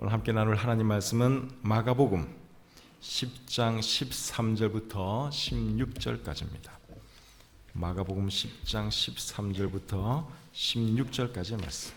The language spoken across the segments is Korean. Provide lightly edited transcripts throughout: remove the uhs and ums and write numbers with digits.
오늘 함께 나눌 하나님 말씀은 마가복음 10장 13절부터 16절까지입니다. 마가복음 10장 13절부터 16절까지의 말씀.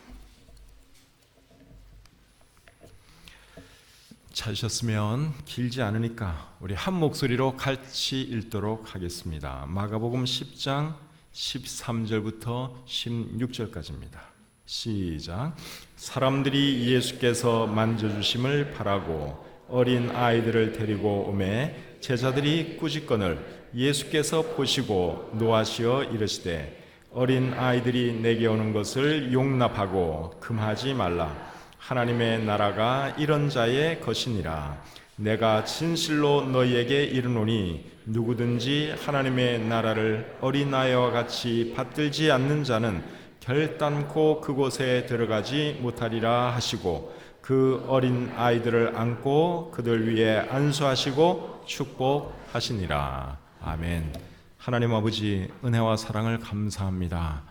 찾으셨으면 길지 않으니까 우리 한 목소리로 같이 읽도록 하겠습니다. 마가복음 10장 13절부터 16절까지입니다. 시작. 사람들이 예수께서 만져주심을 바라고 어린 아이들을 데리고 오매 제자들이 꾸짖거늘 예수께서 보시고 노하시어 이르시되 어린 아이들이 내게 오는 것을 용납하고 금하지 말라. 하나님의 나라가 이런 자의 것이니라. 내가 진실로 너희에게 이르노니 누구든지 하나님의 나라를 어린아이와 같이 받들지 않는 자는 결단코 그곳에 들어가지 못하리라 하시고 그 어린 아이들을 안고 그들 위에 안수하시고 축복하시니라. 아멘. 하나님 아버지 은혜와 사랑을 감사합니다.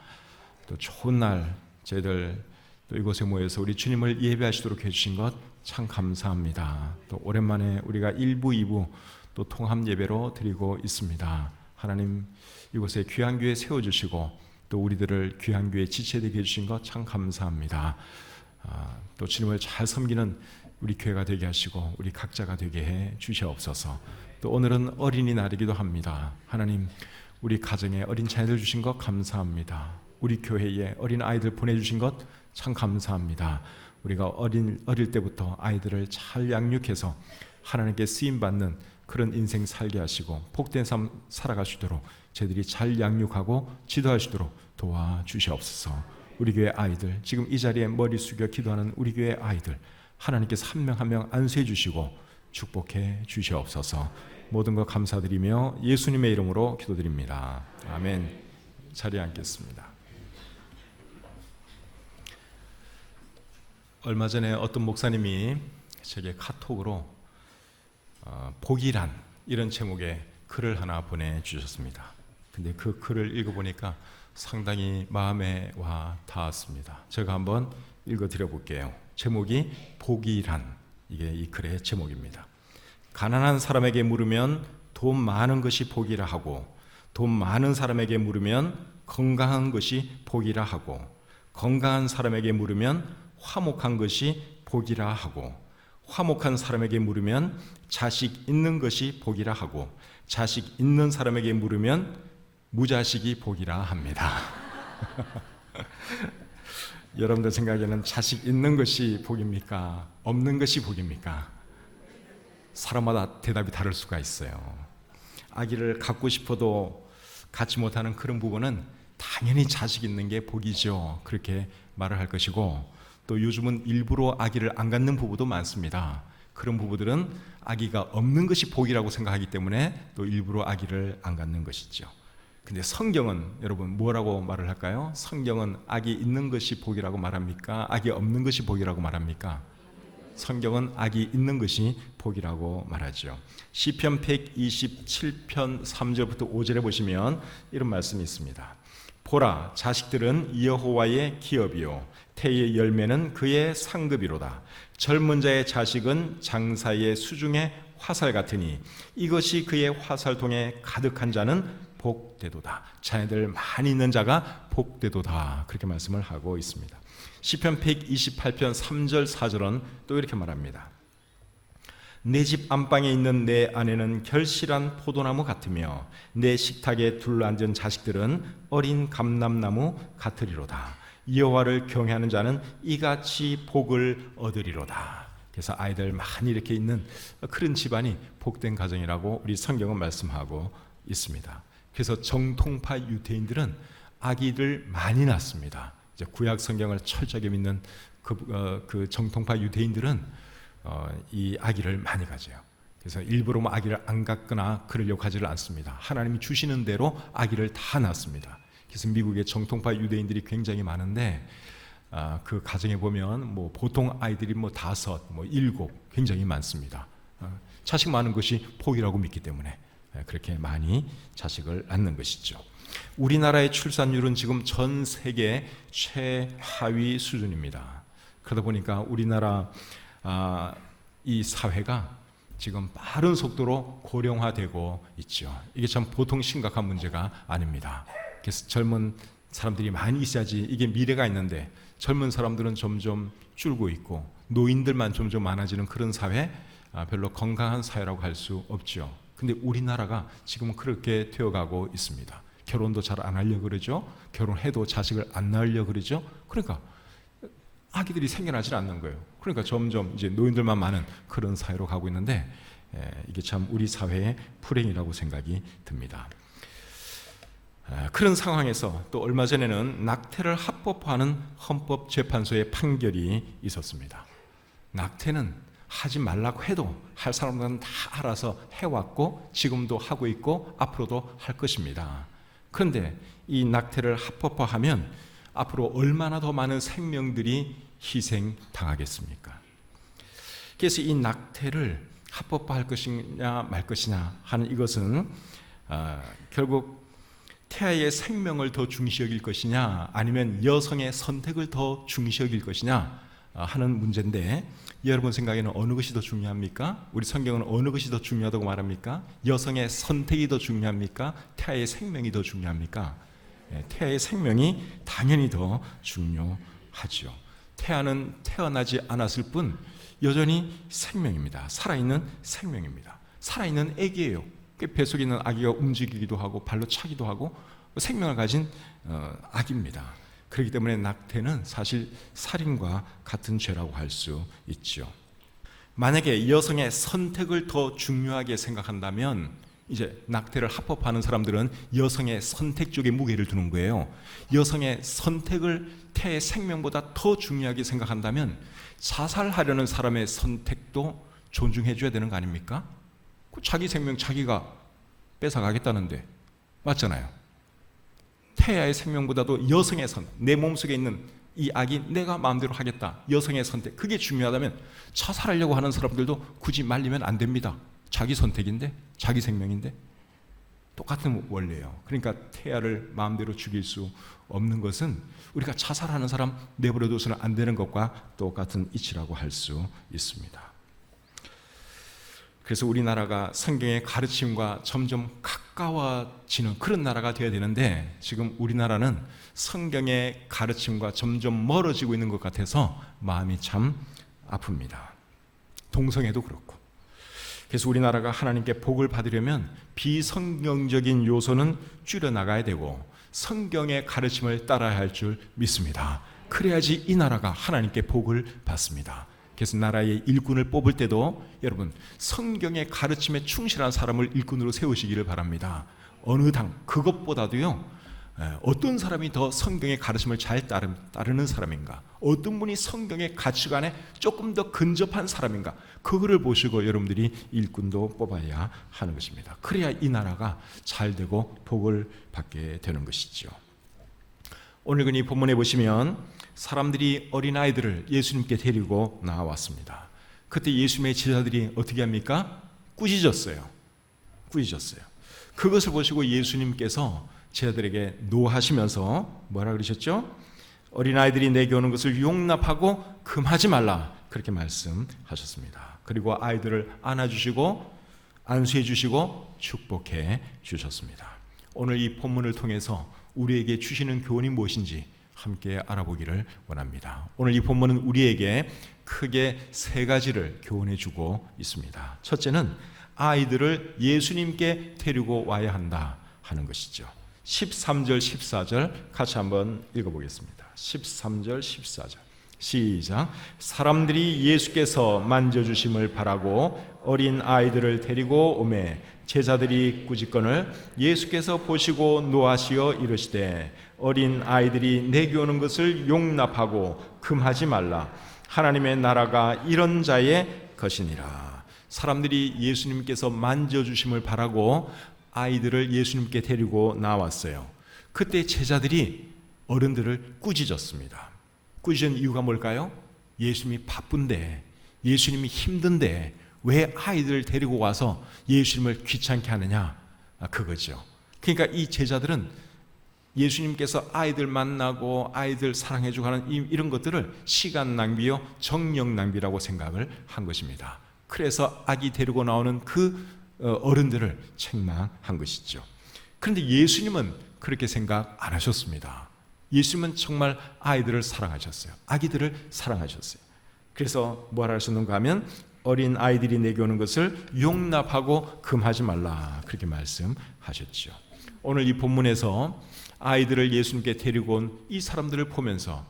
또 좋은 날 저희들 또 이곳에 모여서 우리 주님을 예배하시도록 해주신 것 참 감사합니다. 또 오랜만에 우리가 1부, 2부 또 통합 예배로 드리고 있습니다. 하나님 이곳에 귀한 교회 세워주시고 또 우리들을 귀한 교회 지체되게 해주신 것 참 감사합니다. 또 주님을 잘 섬기는 우리 교회가 되게 하시고 우리 각자가 되게 해 주시옵소서. 또 오늘은 어린이날이기도 합니다. 하나님 우리 가정에 어린 자녀들 주신 것 감사합니다. 우리 교회에 어린 아이들 보내주신 것 참 감사합니다. 우리가 어릴 때부터 아이들을 잘 양육해서 하나님께 쓰임받는 그런 인생 살게 하시고 복된 삶 살아가시도록 저희들이 잘 양육하고 지도하시도록 도와주시옵소서. 우리 교회 아이들 지금 이 자리에 머리 숙여 기도하는 우리 교회 아이들 하나님께서 한 명 한 명 안수해 주시고 축복해 주시옵소서. 모든 것 감사드리며 예수님의 이름으로 기도드립니다. 아멘. 자리에 앉겠습니다. 얼마 전에 어떤 목사님이 제게 카톡으로 복이란 이런 제목의 글을 하나 보내주셨습니다. 근데 그 글을 읽어보니까 상당히 마음에 와 닿았습니다. 제가 한번 읽어드려 볼게요. 제목이 복이란, 이게 이 글의 제목입니다. 가난한 사람에게 물으면 돈 많은 것이 복이라 하고 돈 많은 사람에게 물으면 건강한 것이 복이라 하고 건강한 사람에게 물으면 화목한 것이 복이라 하고 화목한 사람에게 물으면 자식 있는 것이 복이라 하고 자식 있는 사람에게 물으면 무자식이 복이라 합니다. 여러분들 생각에는 자식 있는 것이 복입니까? 없는 것이 복입니까? 사람마다 대답이 다를 수가 있어요. 아기를 갖고 싶어도 갖지 못하는 그런 부분은 당연히 자식 있는 게 복이죠. 그렇게 말을 할 것이고 또 요즘은 일부러 아기를 안 갖는 부부도 많습니다. 그런 부부들은 아기가 없는 것이 복이라고 생각하기 때문에 또 일부러 아기를 안 갖는 것이죠. 근데 성경은 여러분 뭐라고 말을 할까요? 성경은 아기 있는 것이 복이라고 말합니까? 아기 없는 것이 복이라고 말합니까? 성경은 아기 있는 것이 복이라고 말하죠. 시편 127편 3절부터 5절에 보시면 이런 말씀이 있습니다. 보라, 자식들은 여호와의 기업이요 태의 열매는 그의 상급이로다. 젊은 자의 자식은 장사의 수중의 화살 같으니 이것이 그의 화살통에 가득한 자는 복되도다. 자녀들 많이 있는 자가 복되도다. 그렇게 말씀을 하고 있습니다. 시편 128편 3절 4절은 또 이렇게 말합니다. 내 집 안방에 있는 내 아내는 결실한 포도나무 같으며 내 식탁에 둘러앉은 자식들은 어린 감람나무 같으리로다. 여호와를 경외하는 자는 이같이 복을 얻으리로다. 그래서 아이들 많이 이렇게 있는 그런 집안이 복된 가정이라고 우리 성경은 말씀하고 있습니다. 그래서 정통파 유대인들은 아기를 많이 낳습니다. 이제 구약 성경을 철저하게 믿는 그 정통파 유대인들은 이 아기를 많이 가져요. 그래서 일부러 아기를 안 갖거나 그러려고 하지를 않습니다. 하나님이 주시는 대로 아기를 다 낳습니다. 그래서 미국의 정통파 유대인들이 굉장히 많은데 그 가정에 보면 뭐 보통 아이들이 뭐 5, 뭐 7 굉장히 많습니다. 자식 많은 것이 복이라고 믿기 때문에 그렇게 많이 자식을 낳는 것이죠. 우리나라의 출산율은 지금 전 세계 최하위 수준입니다. 그러다 보니까 우리나라 이 사회가 지금 빠른 속도로 고령화되고 있죠. 이게 참 보통 심각한 문제가 아닙니다. 그래서 젊은 사람들이 많이 있어야지 이게 미래가 있는데 젊은 사람들은 점점 줄고 있고 노인들만 점점 많아지는 그런 사회, 별로 건강한 사회라고 할 수 없죠. 근데 우리나라가 지금은 그렇게 되어가고 있습니다. 결혼도 잘 안 하려고 그러죠. 결혼해도 자식을 안 낳으려고 그러죠. 그러니까 아기들이 생겨나질 않는 거예요. 그러니까 점점 이제 노인들만 많은 그런 사회로 가고 있는데 이게 참 우리 사회의 불행이라고 생각이 듭니다. 그런 상황에서 또 얼마 전에는 낙태를 합법화하는 헌법재판소의 판결이 있었습니다. 낙태는 하지 말라고 해도 할 사람들은 다 알아서 해왔고 지금도 하고 있고 앞으로도 할 것입니다. 그런데 이 낙태를 합법화하면 앞으로 얼마나 더 많은 생명들이 희생당하겠습니까? 그래서 이 낙태를 합법화할 것이냐 말 것이냐 하는 이것은 결국 태아의 생명을 더 중시 여길 것이냐 아니면 여성의 선택을 더 중시 여길 것이냐 하는 문제인데 여러분 생각에는 어느 것이 더 중요합니까? 우리 성경은 어느 것이 더 중요하다고 말합니까? 여성의 선택이 더 중요합니까? 태아의 생명이 더 중요합니까? 태아의 생명이 당연히 더 중요하죠. 태아는 태어나지 않았을 뿐 여전히 생명입니다. 살아있는 생명입니다. 살아있는 아기예요. 뱃속에 있는 아기가 움직이기도 하고 발로 차기도 하고 생명을 가진 아기입니다. 그렇기 때문에 낙태는 사실 살인과 같은 죄라고 할 수 있죠. 만약에 여성의 선택을 더 중요하게 생각한다면 이제 낙태를 합법화하는 사람들은 여성의 선택 쪽에 무게를 두는 거예요. 여성의 선택을 태의 생명보다 더 중요하게 생각한다면 자살하려는 사람의 선택도 존중해 줘야 되는 거 아닙니까? 자기 생명 자기가 뺏어가겠다는데 맞잖아요. 태아의 생명보다도 여성의 선택, 내 몸속에 있는 이 아기 내가 마음대로 하겠다. 여성의 선택, 그게 중요하다면 자살하려고 하는 사람들도 굳이 말리면 안 됩니다. 자기 선택인데, 자기 생명인데 똑같은 원리예요. 그러니까 태아를 마음대로 죽일 수 없는 것은 우리가 자살하는 사람 내버려둬서는 안 되는 것과 똑같은 이치라고 할 수 있습니다. 그래서 우리나라가 성경의 가르침과 점점 가까워지는 그런 나라가 되어야 되는데 지금 우리나라는 성경의 가르침과 점점 멀어지고 있는 것 같아서 마음이 참 아픕니다. 동성애도 그렇고. 그래서 우리나라가 하나님께 복을 받으려면 비성경적인 요소는 줄여나가야 되고 성경의 가르침을 따라야 할 줄 믿습니다. 그래야지 이 나라가 하나님께 복을 받습니다. 그래서 나라의 일꾼을 뽑을 때도 여러분 성경의 가르침에 충실한 사람을 일꾼으로 세우시기를 바랍니다. 어느 당 그것보다도요 어떤 사람이 더 성경의 가르침을 잘 따르는 사람인가, 어떤 분이 성경의 가치관에 조금 더 근접한 사람인가, 그거를 보시고 여러분들이 일꾼도 뽑아야 하는 것입니다. 그래야 이 나라가 잘 되고 복을 받게 되는 것이죠. 오늘 이 본문에 보시면 사람들이 어린아이들을 예수님께 데리고 나왔습니다. 그때 예수님의 제자들이 어떻게 합니까? 꾸짖었어요. 그것을 보시고 예수님께서 제자들에게 노하시면서 뭐라 그러셨죠? 어린아이들이 내게 오는 것을 용납하고 금하지 말라, 그렇게 말씀하셨습니다. 그리고 아이들을 안아주시고 안수해 주시고 축복해 주셨습니다. 오늘 이 본문을 통해서 우리에게 주시는 교훈이 무엇인지 함께 알아보기를 원합니다. 오늘 이 본문은 우리에게 크게 세 가지를 교훈해 주고 있습니다. 첫째는 아이들을 예수님께 데리고 와야 한다 하는 것이죠. 13절 14절 같이 한번 읽어보겠습니다. 13절 14절 시작. 사람들이 예수께서 만져주심을 바라고 어린 아이들을 데리고 오매 제자들이 꾸짖거늘 예수께서 보시고 노하시어 이르시되 어린 아이들이 내게 오는 것을 용납하고 금하지 말라. 하나님의 나라가 이런 자의 것이니라. 사람들이 예수님께서 만져주심을 바라고 아이들을 예수님께 데리고 나왔어요. 그때 제자들이 어른들을 꾸짖었습니다. 꾸짖은 이유가 뭘까요? 예수님이 바쁜데, 예수님이 힘든데 왜 아이들을 데리고 와서 예수님을 귀찮게 하느냐, 그거죠. 그러니까 이 제자들은 예수님께서 아이들 만나고 아이들 사랑해주고 하는 이런 것들을 시간 낭비요 정력 낭비라고 생각을 한 것입니다. 그래서 아기 데리고 나오는 그 어른들을 책망한 것이죠. 그런데 예수님은 그렇게 생각 안 하셨습니다. 예수님은 정말 아이들을 사랑하셨어요. 아기들을 사랑하셨어요. 그래서 뭐라 하셨는가 하면 어린 아이들이 내게 오는 것을 용납하고 금하지 말라, 그렇게 말씀하셨죠. 오늘 이 본문에서 아이들을 예수님께 데리고 온 이 사람들을 보면서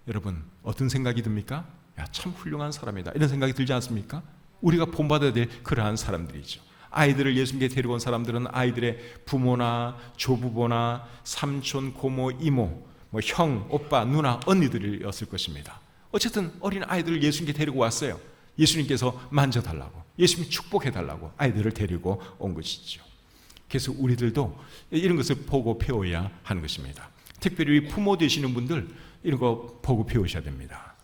여러분 어떤 생각이 듭니까? 야, 참 훌륭한 사람이다, 이런 생각이 들지 않습니까? 우리가 본받아야 될 그러한 사람들이죠. 아이들을 예수님께 데리고 온 사람들은 아이들의 부모나 조부모나 삼촌, 고모, 이모, 형, 오빠, 누나, 언니들이었을 것입니다. 어쨌든 어린 아이들을 예수님께 데리고 왔어요. 예수님께서 만져달라고, 예수님 축복해달라고 아이들을 데리고 온 것이죠. 그래서 우리들도 이런 것을 보고 배워야 하는 것입니다. 특별히 부모 되시는 분들 이런 거 보고 배우셔야 됩니다.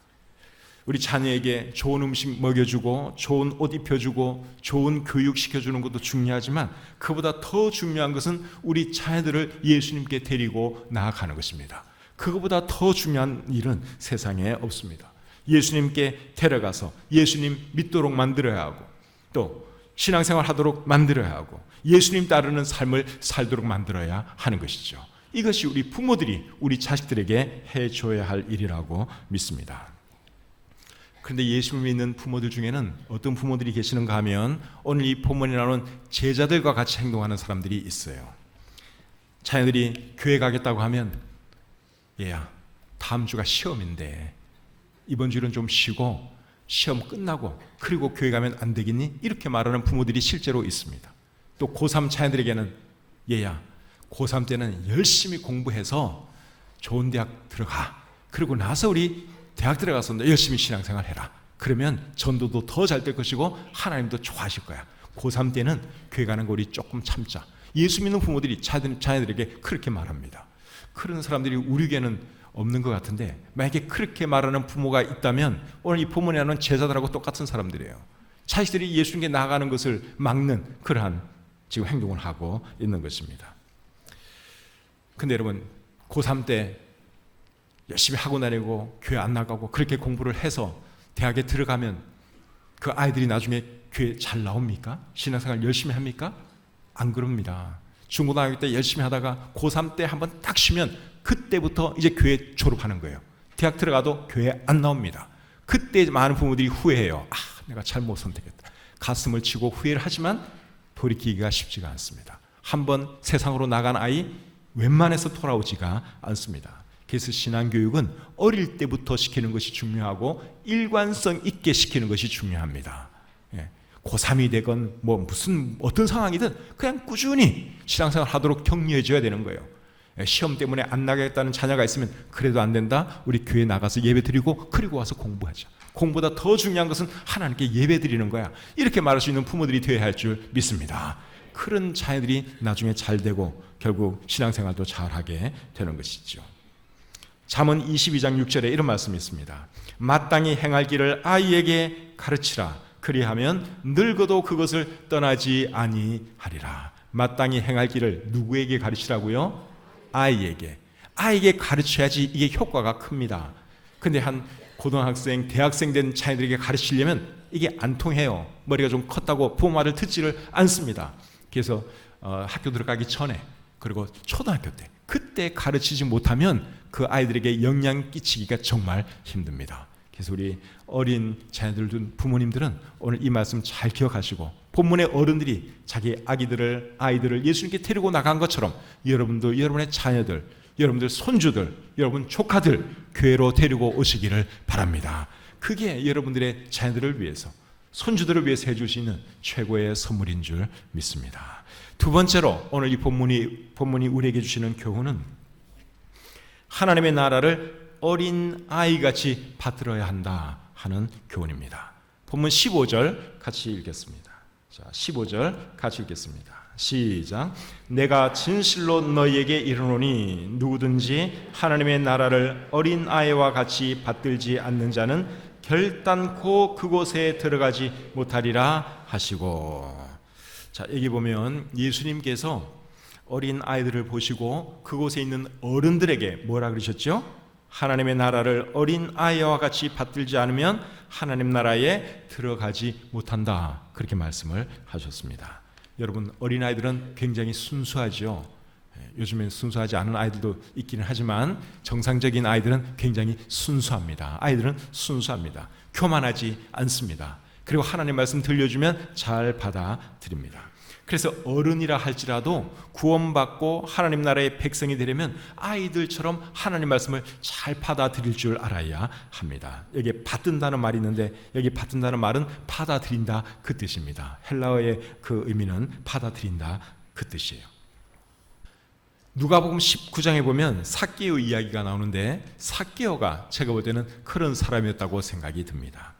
우리 자녀에게 좋은 음식 먹여주고 좋은 옷 입혀주고 좋은 교육 시켜주는 것도 중요하지만 그보다 더 중요한 것은 우리 자녀들을 예수님께 데리고 나아가는 것입니다. 그것보다 더 중요한 일은 세상에 없습니다. 예수님께 데려가서 예수님 믿도록 만들어야 하고 또 신앙생활 하도록 만들어야 하고 예수님 따르는 삶을 살도록 만들어야 하는 것이죠. 이것이 우리 부모들이 우리 자식들에게 해줘야 할 일이라고 믿습니다. 그런데 예수를 믿는 부모들 중에는 어떤 부모들이 계시는가 하면 오늘 이 본문에 나오는 제자들과 같이 행동하는 사람들이 있어요. 자녀들이 교회 가겠다고 하면 얘야, 다음 주가 시험인데 이번 주는 좀 쉬고 시험 끝나고 그리고 교회 가면 안 되겠니? 이렇게 말하는 부모들이 실제로 있습니다. 또 고3 자녀들에게는 얘야, 고3 때는 열심히 공부해서 좋은 대학 들어가. 그리고 나서 우리 대학 들어가서 열심히 신앙생활 해라. 그러면 전도도 더 잘 될 것이고 하나님도 좋아하실 거야. 고3 때는 교회 가는 거 우리 조금 참자. 예수 믿는 부모들이 자녀들에게 그렇게 말합니다. 그런 사람들이 우리 교회는 없는 것 같은데 만약에 그렇게 말하는 부모가 있다면 오늘 이 본문에 나오는 제자들하고 똑같은 사람들이에요. 자식들이 예수님께 나아가는 것을 막는 그러한 지금 행동을 하고 있는 것입니다. 근데 여러분 고3 때 열심히 학원 다니고 교회 안 나가고 그렇게 공부를 해서 대학에 들어가면 그 아이들이 나중에 교회 잘 나옵니까? 신앙생활 열심히 합니까? 안 그럽니다. 중고등학교 때 열심히 하다가 고3 때 한번 딱 쉬면 그때부터 이제 교회 졸업하는 거예요. 대학 들어가도 교회 안 나옵니다. 그때 많은 부모들이 후회해요. 아, 내가 잘못 선택했다. 가슴을 치고 후회를 하지만 돌이키기가 쉽지가 않습니다. 한번 세상으로 나간 아이 웬만해서 돌아오지가 않습니다. 그래서 신앙교육은 어릴 때부터 시키는 것이 중요하고 일관성 있게 시키는 것이 중요합니다. 고3이 되건 무슨 어떤 상황이든 그냥 꾸준히 신앙생활 하도록 격려해 줘야 되는 거예요. 시험 때문에 안 나가겠다는 자녀가 있으면 그래도 안 된다. 우리 교회 나가서 예배 드리고 그리고 와서 공부하자. 공부보다 더 중요한 것은 하나님께 예배 드리는 거야. 이렇게 말할 수 있는 부모들이 되어야 할 줄 믿습니다. 그런 자녀들이 나중에 잘 되고 결국 신앙생활도 잘하게 되는 것이죠. 잠언 22장 6절에 이런 말씀이 있습니다. 마땅히 행할 길을 아이에게 가르치라. 그리하면 늙어도 그것을 떠나지 아니하리라. 마땅히 행할 길을 누구에게 가르치라고요? 아이에게. 아이에게 가르쳐야지 이게 효과가 큽니다. 근데 한 고등학생, 대학생 된 자녀들에게 가르치려면 이게 안 통해요. 머리가 좀 컸다고 부모 말을 듣지를 않습니다. 그래서 학교 들어가기 전에 그리고 초등학교 때 그때 가르치지 못하면 그 아이들에게 영향 끼치기가 정말 힘듭니다. 그래서 우리 어린 자녀들 둔 부모님들은 오늘 이 말씀 잘 기억하시고 본문의 어른들이 자기 아이들을 예수님께 데리고 나간 것처럼 여러분도 여러분의 자녀들, 여러분들 손주들, 여러분 조카들 교회로 데리고 오시기를 바랍니다. 그게 여러분들의 자녀들을 위해서, 손주들을 위해서 해줄 수 있는 최고의 선물인 줄 믿습니다. 두 번째로 오늘 이 본문이 우리에게 주시는 교훈은 하나님의 나라를 어린 아이같이 받들어야 한다 하는 교훈입니다. 본문 15절 같이 읽겠습니다. 자, 15절 같이 읽겠습니다. 시작. 내가 진실로 너희에게 이르노니 누구든지 하나님의 나라를 어린 아이와 같이 받들지 않는 자는 결단코 그곳에 들어가지 못하리라 하시고. 자, 여기 보면 예수님께서 어린 아이들을 보시고 그곳에 있는 어른들에게 뭐라 그러셨죠? 하나님의 나라를 어린 아이와 같이 받들지 않으면 하나님 나라에 들어가지 못한다. 그렇게 말씀을 하셨습니다. 여러분, 어린 아이들은 굉장히 순수하죠. 요즘엔 순수하지 않은 아이들도 있기는 하지만 정상적인 아이들은 굉장히 순수합니다. 아이들은 순수합니다. 교만하지 않습니다. 그리고 하나님 말씀 들려주면 잘 받아들입니다. 그래서 어른이라 할지라도 구원받고 하나님 나라의 백성이 되려면 아이들처럼 하나님 말씀을 잘 받아들일 줄 알아야 합니다. 여기에 받든다는 말이 있는데 여기 받든다는 말은 받아들인다 그 뜻입니다. 헬라어의 그 의미는 받아들인다 그 뜻이에요. 누가복음 19장에 보면 삭개오 이야기가 나오는데 삭개오가 제가 볼 때는 그런 사람이었다고 생각이 듭니다.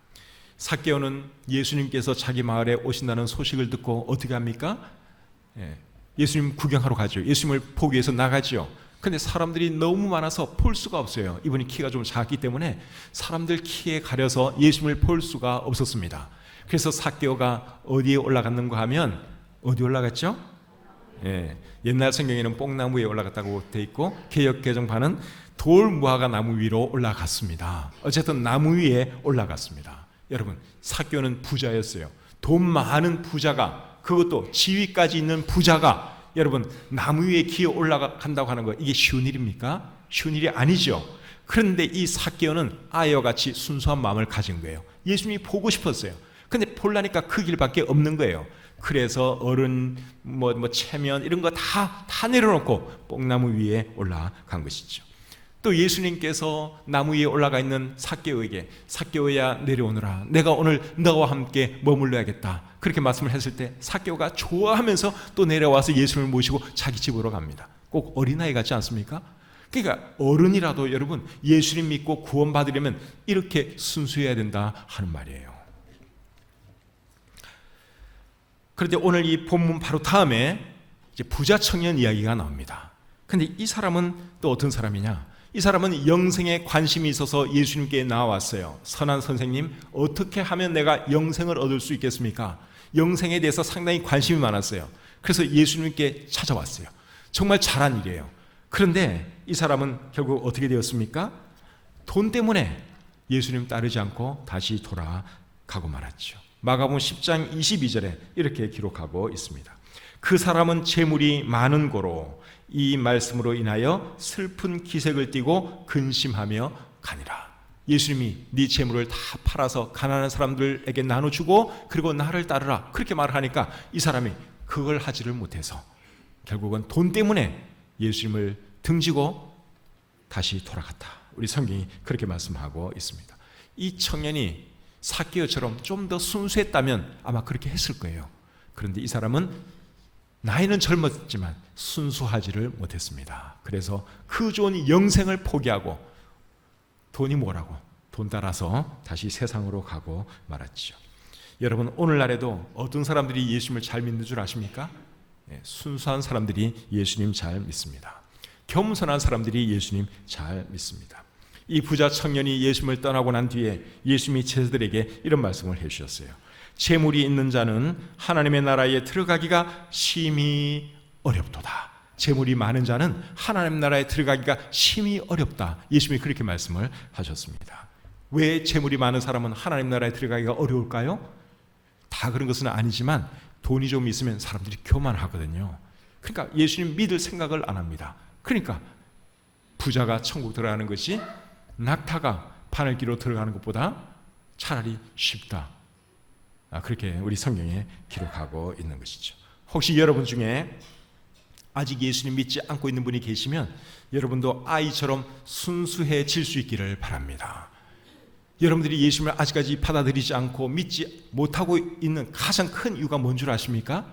삭개오는 예수님께서 자기 마을에 오신다는 소식을 듣고 어떻게 합니까? 예수님 구경하러 가죠. 예수님을 보기 위해서 나가죠. 근데 사람들이 너무 많아서 볼 수가 없어요. 이분이 키가 좀 작기 때문에 사람들 키에 가려서 예수님을 볼 수가 없었습니다. 그래서 삭개오가 어디에 올라갔는가 하면 어디 올라갔죠? 옛날 성경에는 뽕나무 위에 올라갔다고 돼 있고 개역 개정판은 돌 무화과 나무 위로 올라갔습니다. 어쨌든 나무 위에 올라갔습니다. 여러분, 삭개오는 부자였어요. 돈 많은 부자가, 그것도 지위까지 있는 부자가 여러분 나무 위에 기어 올라간다고 하는 거, 이게 쉬운 일입니까? 쉬운 일이 아니죠. 그런데 이 삭개오는 아이와 같이 순수한 마음을 가진 거예요. 예수님이 보고 싶었어요. 근데 보려니까 그 길밖에 없는 거예요. 그래서 어른, 체면 이런 거 다 내려놓고 뽕나무 위에 올라간 것이죠. 또 예수님께서 나무 위에 올라가 있는 삭개오에게 삭개오야 내려오너라, 내가 오늘 너와 함께 머물러야겠다, 그렇게 말씀을 했을 때 삭개오가 좋아하면서 또 내려와서 예수님을 모시고 자기 집으로 갑니다. 꼭 어린아이 같지 않습니까? 그러니까 어른이라도 여러분 예수님 믿고 구원받으려면 이렇게 순수해야 된다 하는 말이에요. 그런데 오늘 이 본문 바로 다음에 이제 부자 청년 이야기가 나옵니다. 근데 이 사람은 또 어떤 사람이냐? 이 사람은 영생에 관심이 있어서 예수님께 나왔어요. 선한 선생님, 어떻게 하면 내가 영생을 얻을 수 있겠습니까? 영생에 대해서 상당히 관심이 많았어요. 그래서 예수님께 찾아왔어요. 정말 잘한 일이에요. 그런데 이 사람은 결국 어떻게 되었습니까? 돈 때문에 예수님 따르지 않고 다시 돌아가고 말았죠. 마가복음 10장 22절에 이렇게 기록하고 있습니다. 그 사람은 재물이 많은 고로 이 말씀으로 인하여 슬픈 기색을 띠고 근심하며 가니라. 예수님이 네 재물을 다 팔아서 가난한 사람들에게 나눠주고 그리고 나를 따르라, 그렇게 말하니까 이 사람이 그걸 하지를 못해서 결국은 돈 때문에 예수님을 등지고 다시 돌아갔다. 우리 성경이 그렇게 말씀하고 있습니다. 이 청년이 삭개오처럼 좀 더 순수했다면 아마 그렇게 했을 거예요. 그런데 이 사람은 나이는 젊었지만 순수하지를 못했습니다. 그래서 그 좋은 영생을 포기하고 돈이 뭐라고 돈 따라서 다시 세상으로 가고 말았죠. 여러분, 오늘날에도 어떤 사람들이 예수님을 잘 믿는 줄 아십니까? 순수한 사람들이 예수님 잘 믿습니다. 겸손한 사람들이 예수님 잘 믿습니다. 이 부자 청년이 예수님을 떠나고 난 뒤에 예수님이 제자들에게 이런 말씀을 해주셨어요. 재물이 있는 자는 하나님의 나라에 들어가기가 심히 어렵도다. 재물이 많은 자는 하나님 나라에 들어가기가 심히 어렵다. 예수님이 그렇게 말씀을 하셨습니다. 왜 재물이 많은 사람은 하나님 나라에 들어가기가 어려울까요? 다 그런 것은 아니지만 돈이 좀 있으면 사람들이 교만하거든요. 그러니까 예수님 믿을 생각을 안 합니다. 그러니까 부자가 천국 들어가는 것이 낙타가 바늘기로 들어가는 것보다 차라리 쉽다. 그렇게 우리 성경에 기록하고 있는 것이죠. 혹시 여러분 중에 아직 예수님 믿지 않고 있는 분이 계시면 여러분도 아이처럼 순수해질 수 있기를 바랍니다. 여러분들이 예수님을 아직까지 받아들이지 않고 믿지 못하고 있는 가장 큰 이유가 뭔 줄 아십니까?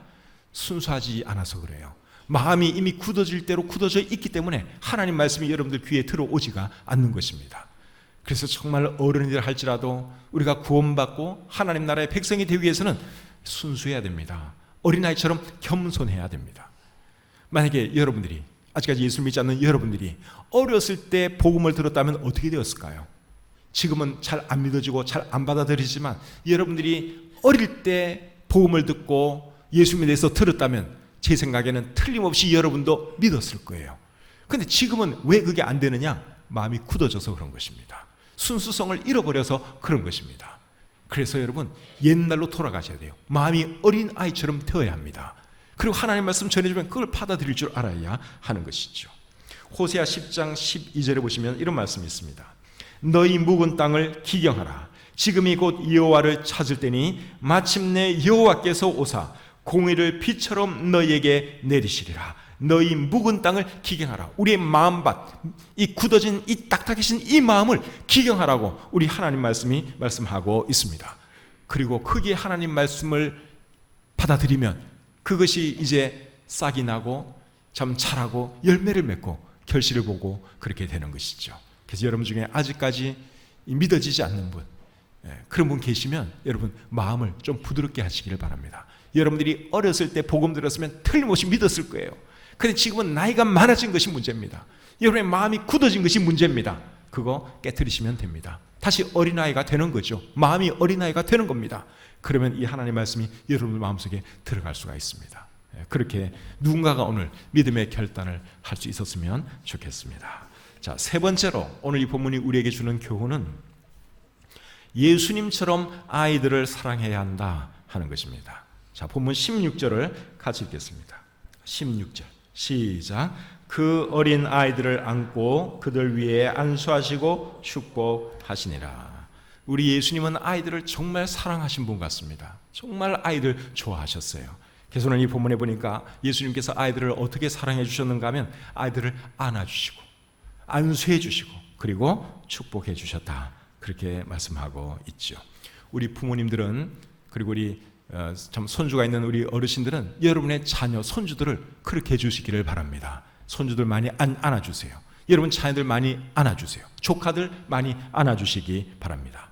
순수하지 않아서 그래요. 마음이 이미 굳어질 대로 굳어져 있기 때문에 하나님 말씀이 여러분들 귀에 들어오지가 않는 것입니다. 그래서 정말 어른이라 할지라도 우리가 구원받고 하나님 나라의 백성이 되기 위해서는 순수해야 됩니다. 어린아이처럼 겸손해야 됩니다. 만약에 여러분들이 아직까지 예수 믿지 않는 여러분들이 어렸을 때 복음을 들었다면 어떻게 되었을까요? 지금은 잘 안 믿어지고 잘 안 받아들이지만 여러분들이 어릴 때 복음을 듣고 예수님에 대해서 들었다면 제 생각에는 틀림없이 여러분도 믿었을 거예요. 근데 지금은 왜 그게 안 되느냐? 마음이 굳어져서 그런 것입니다. 순수성을 잃어버려서 그런 것입니다. 그래서 여러분, 옛날로 돌아가셔야 돼요. 마음이 어린 아이처럼 되어야 합니다. 그리고 하나님 말씀 전해주면 그걸 받아들일 줄 알아야 하는 것이죠. 호세아 10장 12절에 보시면 이런 말씀이 있습니다. 너희 묵은 땅을 기경하라. 지금이 곧 여호와를 찾을 때니 마침내 여호와께서 오사 공의를 비처럼 너희에게 내리시리라. 너희 묵은 땅을 기경하라. 우리의 마음밭, 이 굳어진 이 딱딱해진 이 마음을 기경하라고 우리 하나님 말씀이 말씀하고 있습니다. 그리고 크게 하나님 말씀을 받아들이면 그것이 이제 싹이 나고 참 자라고 열매를 맺고 결실을 보고 그렇게 되는 것이죠. 그래서 여러분 중에 아직까지 믿어지지 않는 분, 그런 분 계시면 여러분 마음을 좀 부드럽게 하시기를 바랍니다. 여러분들이 어렸을 때 복음 들었으면 틀림없이 믿었을 거예요. 그런데 지금은 나이가 많아진 것이 문제입니다. 여러분의 마음이 굳어진 것이 문제입니다. 그거 깨트리시면 됩니다. 다시 어린아이가 되는 거죠. 마음이 어린아이가 되는 겁니다. 그러면 이 하나님의 말씀이 여러분 마음속에 들어갈 수가 있습니다. 그렇게 누군가가 오늘 믿음의 결단을 할 수 있었으면 좋겠습니다. 자, 세 번째로 오늘 이 본문이 우리에게 주는 교훈은 예수님처럼 아이들을 사랑해야 한다 하는 것입니다. 자, 본문 16절을 같이 읽겠습니다. 16절 시작. 그 어린 아이들을 안고 그들 위에 안수하시고 축복하시니라. 우리 예수님은 아이들을 정말 사랑하신 분 같습니다. 정말 아이들 좋아하셨어요. 그래서 오늘 이 본문에 보니까 예수님께서 아이들을 어떻게 사랑해 주셨는가 하면 아이들을 안아주시고 안수해 주시고 그리고 축복해 주셨다, 그렇게 말씀하고 있죠. 우리 부모님들은, 그리고 우리 참 손주가 있는 우리 어르신들은 여러분의 자녀, 손주들을 그렇게 해주시기를 바랍니다. 손주들 많이 안아주세요. 여러분 자녀들 많이 안아주세요. 조카들 많이 안아주시기 바랍니다.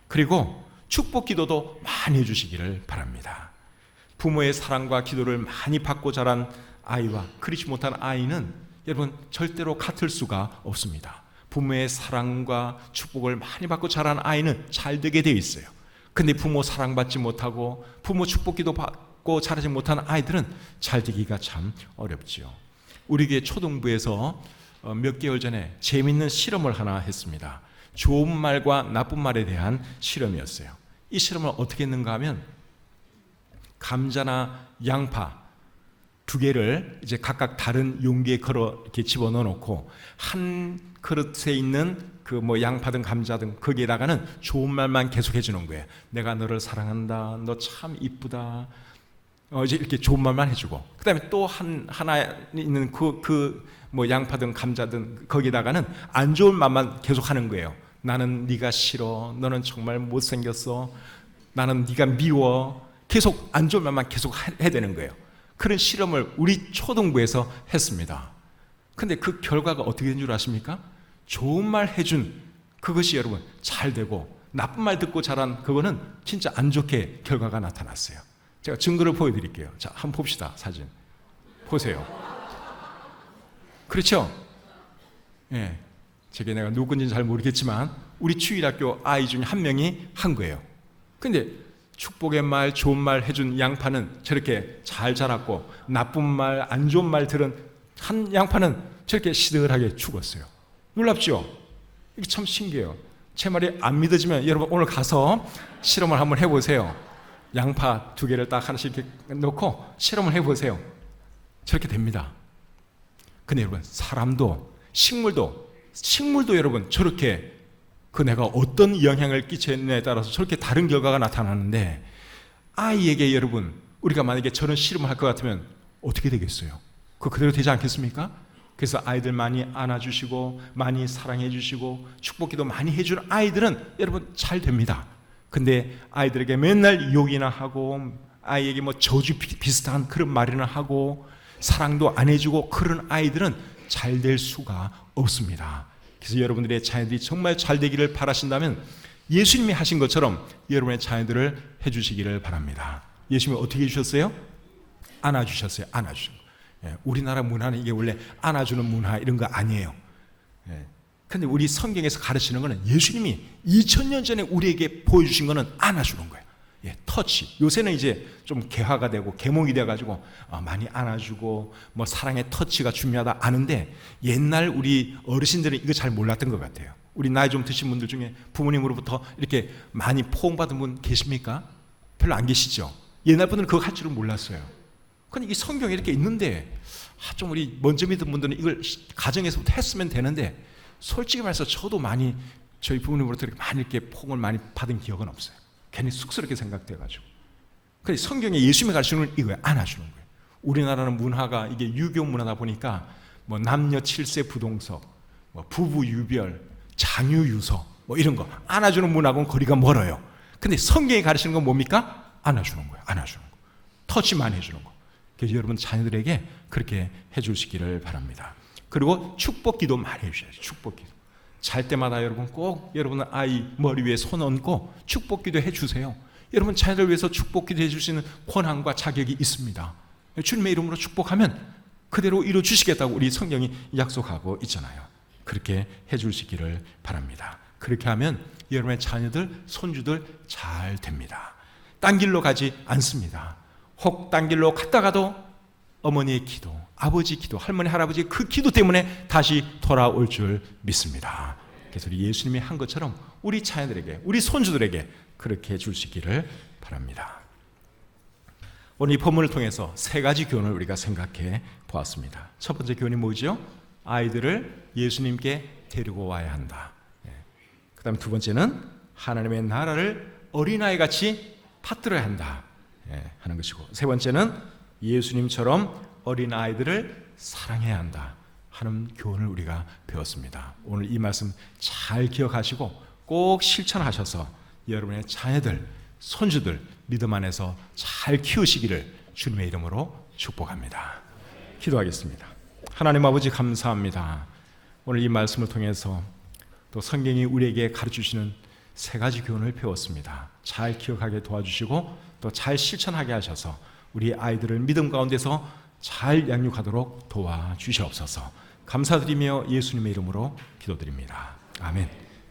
그리고 축복 기도도 많이 해주시기를 바랍니다. 부모의 사랑과 기도를 많이 받고 자란 아이와 그렇지 못한 아이는 여러분 절대로 같을 수가 없습니다. 부모의 사랑과 축복을 많이 받고 자란 아이는 잘 되게 되어 있어요. 근데 부모 사랑받지 못하고 부모 축복기도 받고 자라지 못한 아이들은 잘 되기가 참 어렵지요. 우리 교회 초등부에서 몇 개월 전에 재미있는 실험을 하나 했습니다. 좋은 말과 나쁜 말에 대한 실험이었어요. 이 실험을 어떻게 했는가 하면 감자나 양파 두 개를 이제 각각 다른 용기에 걸어 이렇게 집어넣어 놓고 한 그릇에 있는 그 양파든 감자든 거기에다가는 좋은 말만 계속 해주는 거예요. 내가 너를 사랑한다. 너 참 이쁘다. 이제 이렇게 좋은 말만 해주고, 그 다음에 또 하나 있는 양파든 감자든 거기에다가는 안 좋은 말만 계속 하는 거예요. 나는 네가 싫어. 너는 정말 못생겼어. 나는 네가 미워. 계속 안 좋은 말만 계속 해야 되는 거예요. 그런 실험을 우리 초등부에서 했습니다. 근데 그 결과가 어떻게 된 줄 아십니까? 좋은 말 해준 그것이 여러분 잘 되고, 나쁜 말 듣고 자란 그거는 진짜 안 좋게 결과가 나타났어요. 제가 증거를 보여드릴게요. 자, 한번 봅시다. 사진 보세요. 그렇죠? 예, 제게 내가 누군지는 잘 모르겠지만 우리 주일학교 아이 중에 한 명이 한 거예요. 근데 축복의 말, 좋은 말 해준 양파는 저렇게 잘 자랐고, 나쁜 말, 안 좋은 말 들은 한 양파는 저렇게 시들하게 죽었어요. 놀랍죠? 이게 참 신기해요. 제 말이 안 믿어지면 여러분 오늘 가서 실험을 한번 해보세요. 양파 두 개를 딱 하나씩 이렇게 놓고 실험을 해보세요. 저렇게 됩니다. 근데 여러분 사람도 식물도 여러분 저렇게 내가 어떤 영향을 끼쳤느냐에 따라서 저렇게 다른 결과가 나타나는데, 아이에게 여러분 우리가 만약에 저런 실험을 할 것 같으면 어떻게 되겠어요? 그대로 되지 않겠습니까? 그래서 아이들 많이 안아주시고 많이 사랑해 주시고 축복기도 많이 해주는 아이들은 여러분 잘 됩니다. 근데 아이들에게 맨날 욕이나 하고 아이에게 저주 비슷한 그런 말이나 하고 사랑도 안 해주고 그런 아이들은 잘 될 수가 없습니다. 그래서 여러분들의 자녀들이 정말 잘 되기를 바라신다면 예수님이 하신 것처럼 여러분의 자녀들을 해주시기를 바랍니다. 예수님이 어떻게 해주셨어요? 안아주셨어요. 안아주신 거. 예, 우리나라 문화는 이게 원래 안아주는 문화 이런 거 아니에요. 그런데 우리 성경에서 가르치는 거는 예수님이 2000년 전에 우리에게 보여주신 거는 안아주는 거예요. 터치. 요새는 이제 좀 개화가 되고 계몽이 돼가지고 많이 안아주고 뭐 사랑의 터치가 중요하다 아는데, 옛날 우리 어르신들은 이거 잘 몰랐던 것 같아요. 우리 나이 좀 드신 분들 중에 부모님으로부터 이렇게 많이 포옹받은 분 계십니까? 별로 안 계시죠? 옛날 분들은 그거 할 줄은 몰랐어요. 근데 이 성경에 이렇게 있는데 좀 우리 먼저 믿은 분들은 이걸 가정에서부터 했으면 되는데, 솔직히 말해서 저도 많이 저희 부모님으로부터 이렇게 많이 이렇게 포옹을 많이 받은 기억은 없어요. 괜히 쑥스럽게 생각돼가지고. 근데 성경에 예수님이 가르치는 건 이거예요. 안아주는 거예요. 우리나라는 문화가 이게 유교 문화다 보니까 뭐 남녀 7세 부동석, 뭐 부부 유별, 장유 유서 뭐 이런 거 안아주는 문화하고는 거리가 멀어요. 근데 성경이 가르치는 건 뭡니까? 안아주는 거예요. 안아주는 거. 터치만 해주는 거. 그래서 여러분 자녀들에게 그렇게 해주시기를 바랍니다. 그리고 축복 기도 많이 해주셔야죠. 축복 기도. 잘 때마다 여러분 꼭 여러분 아이 머리 위에 손 얹고 축복 기도 해주세요. 여러분 자녀들 위해서 축복 기도 해줄 수 있는 권한과 자격이 있습니다. 주님의 이름으로 축복하면 그대로 이루어주시겠다고 우리 성경이 약속하고 있잖아요. 그렇게 해주시기를 바랍니다. 그렇게 하면 여러분의 자녀들, 손주들 잘 됩니다. 딴 길로 가지 않습니다. 혹 딴 길로 갔다가도 어머니의 기도, 아버지 기도, 할머니, 할아버지 그 기도 때문에 다시 돌아올 줄 믿습니다. 그래서 우리 예수님이 한 것처럼 우리 자녀들에게, 우리 손주들에게 그렇게 해주시기를 바랍니다. 오늘 이 본문을 통해서 세 가지 교훈을 우리가 생각해 보았습니다. 첫 번째 교훈이 뭐죠? 아이들을 예수님께 데리고 와야 한다. 그 다음에 두 번째는 하나님의 나라를 어린아이같이 받들어야 한다 하는 것이고, 세 번째는 예수님처럼 어린아이들을 사랑해야 한다 하는 교훈을 우리가 배웠습니다. 오늘 이 말씀 잘 기억하시고 꼭 실천하셔서 여러분의 자녀들, 손주들 믿음 안에서 잘 키우시기를 주님의 이름으로 축복합니다. 기도하겠습니다. 하나님 아버지 감사합니다. 오늘 이 말씀을 통해서 또 성경이 우리에게 가르쳐주시는 세 가지 교훈을 배웠습니다. 잘 기억하게 도와주시고 또 잘 실천하게 하셔서 우리 아이들을 믿음 가운데서 잘 양육하도록 도와주시옵소서. 감사드리며 예수님의 이름으로 기도드립니다. 아멘.